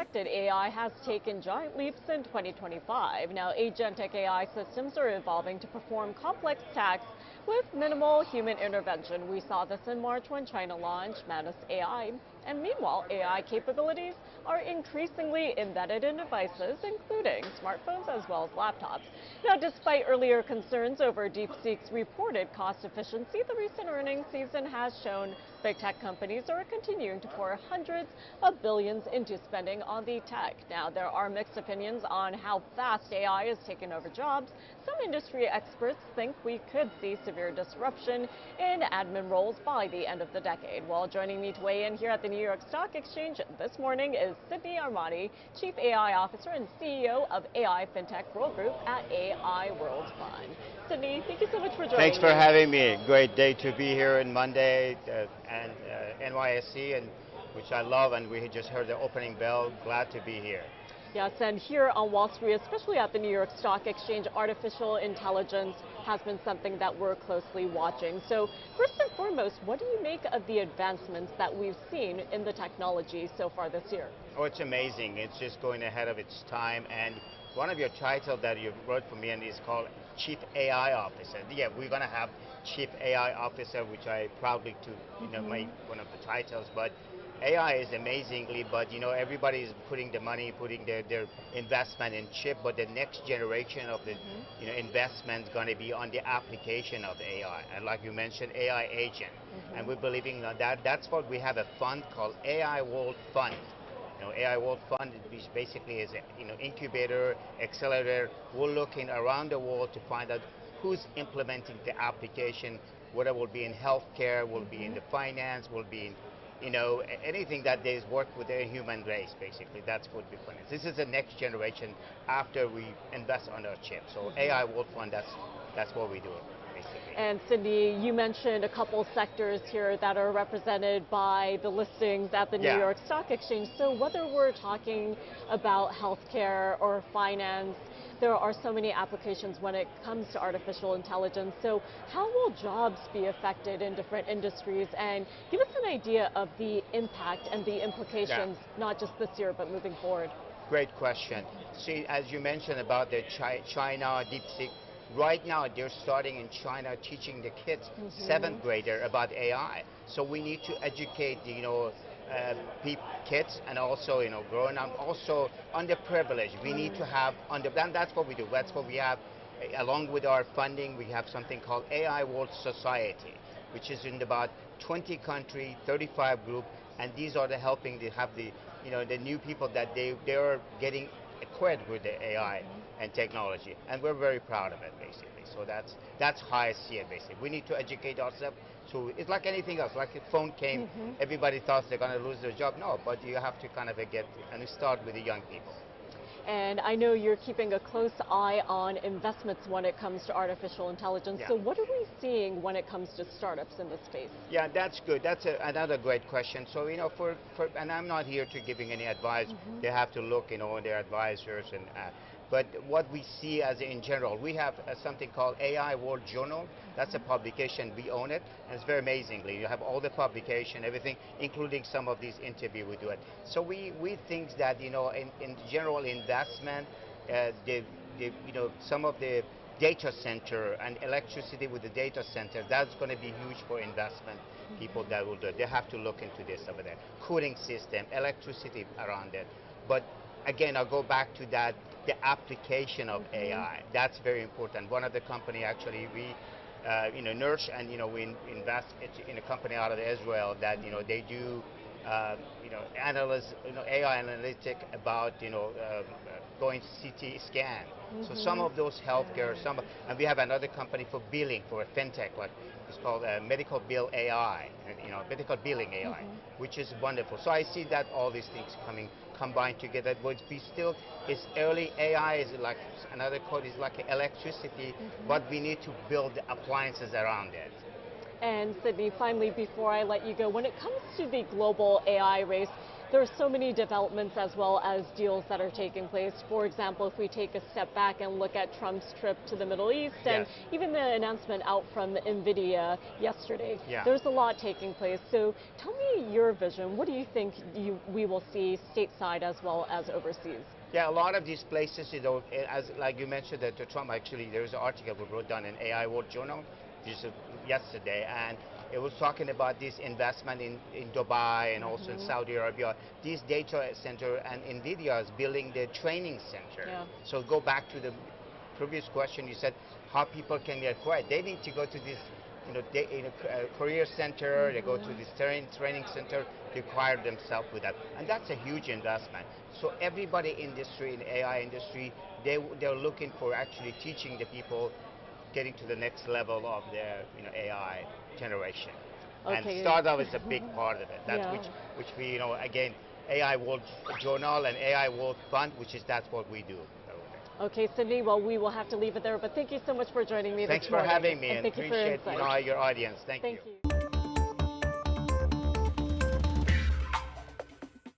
expected, AI has taken giant leaps in 2025. Now, agentic AI systems are evolving to perform complex tasks with minimal human intervention. We saw this in March when China launched Manus AI. And meanwhile, AI capabilities are increasingly embedded in devices, including smartphones as well as laptops. Now, despite earlier concerns over DeepSeek's reported cost efficiency, the recent earnings season has shown big tech companies are continuing to pour hundreds of billions into spending on the tech. Now, there are mixed opinions on how fast AI is taking over jobs. Some industry experts think we could see severe disruption in admin roles by the end of the decade. Well, joining me to weigh in here at the New York Stock Exchange this morning is Sydney Armani, Chief AI Officer and CEO of AI FinTech World Group at AI World Fund. Sydney, thank you so much for joining Thanks for me. having me. Great day to be here on Monday and NYSE, and which I love, and we just heard the opening bell. Glad to be here. Yes, and here on Wall Street, especially at the New York Stock Exchange, artificial intelligence has been something that we're closely watching. So first and foremost, what do you make of the advancements that we've seen in the technology so far this year? Oh, it's amazing. It's just going ahead of its time. And one of your titles that you wrote for me and is called Chief AI Officer. Yeah, we're going to have Chief AI Officer, which I proudly to make one of the titles. But AI is amazingly, but everybody is putting the money, putting their investment in chip, but the next generation of the investment is going to be on the application of AI. And like you mentioned, AI agent. And we're believing that. That's what we have a fund called AI World Fund. AI World Fund, which basically is an incubator, accelerator. We're looking around the world to find out who's implementing the application, whether it will be in healthcare, will be in the finance, will be in anything that is work with the human race, basically. That's what we finance. This is the next generation after we invest on our chip. So AI World Fund, that's what we do, basically. And Cindy, you mentioned a couple sectors here that are represented by the listings at the New York Stock Exchange. So whether we're talking about healthcare or finance, there are so many applications when it comes to artificial intelligence. So how will jobs be affected in different industries? And give us an idea of the impact and the implications, not just this year, but moving forward. Great question. See, as you mentioned about the China DeepSeek, right now they're starting in China teaching the kids, 7th grader, about AI. So we need to educate the kids and also grown up, also underprivileged. We need to have that's what we do. That's what we have. Along with our funding, we have something called AI World Society, which is in about 20 countries, 35 groups, and these are the helping to have the the new people that they are getting equipped with the AI and technology, and we're very proud of it, basically. So that's how I see it, basically. We need to educate ourselves. So it's like anything else. Like a phone came, everybody thought they're going to lose their job. No, but you have to kind of get and start with the young people. And I know you're keeping a close eye on investments when it comes to artificial intelligence. So what are we seeing when it comes to startups in this space? Yeah, that's good. That's another great question. So and I'm not here to giving any advice. They have to look on their advisors and. But what we see as in general, we have something called AI World Journal. That's a publication. We own it. And it's very amazingly. You have all the publication, everything, including some of these interviews we do it. So we think that, in general investment, some of the data center and electricity with the data center, that's going to be huge for investment. People that will do it. They have to look into this over there. Cooling system, electricity around it. But again, I'll go back to that, the application of AI. That's very important. One of the company actually, we, nurse, and we invest in a company out of Israel that they do, analyze, AI analytic about going CT scan. So some of those healthcare, and we have another company for billing, for a fintech, like it's called Medical Bill AI, Medical Billing AI, which is wonderful. So I see that all these things combined together, but it's early. AI is like, another code is like electricity, but we need to build the appliances around it. And Sydney, finally, before I let you go, when it comes to the global AI race, there are so many developments as well as deals that are taking place. For example, if we take a step back and look at Trump's trip to the Middle East and even the announcement out from NVIDIA yesterday, there's a lot taking place. So tell me your vision. What do you think we will see stateside as well as overseas? Yeah, a lot of these places, you know, as like you mentioned that Trump, actually, there's an article we wrote down in AI World Journal just yesterday, and it was talking about this investment in Dubai and also in Saudi Arabia. This data center, and NVIDIA is building the training center. So go back to the previous question, you said how people can get acquired. They need to go to this, you know, career center, they go to this training center to acquire themselves with that. And that's a huge investment. So everybody in industry, in the AI industry, they're looking for actually teaching the people getting to the next level of their, you know, AI generation. And startup is a big part of it. That's which we, you know, again, AI World Journal and AI World Fund, that's what we do. Okay, Sydney, well, we will have to leave it there, but thank you so much for joining me Thanks this morning. Thanks for having me, and and appreciate, you know, your audience. Thank you.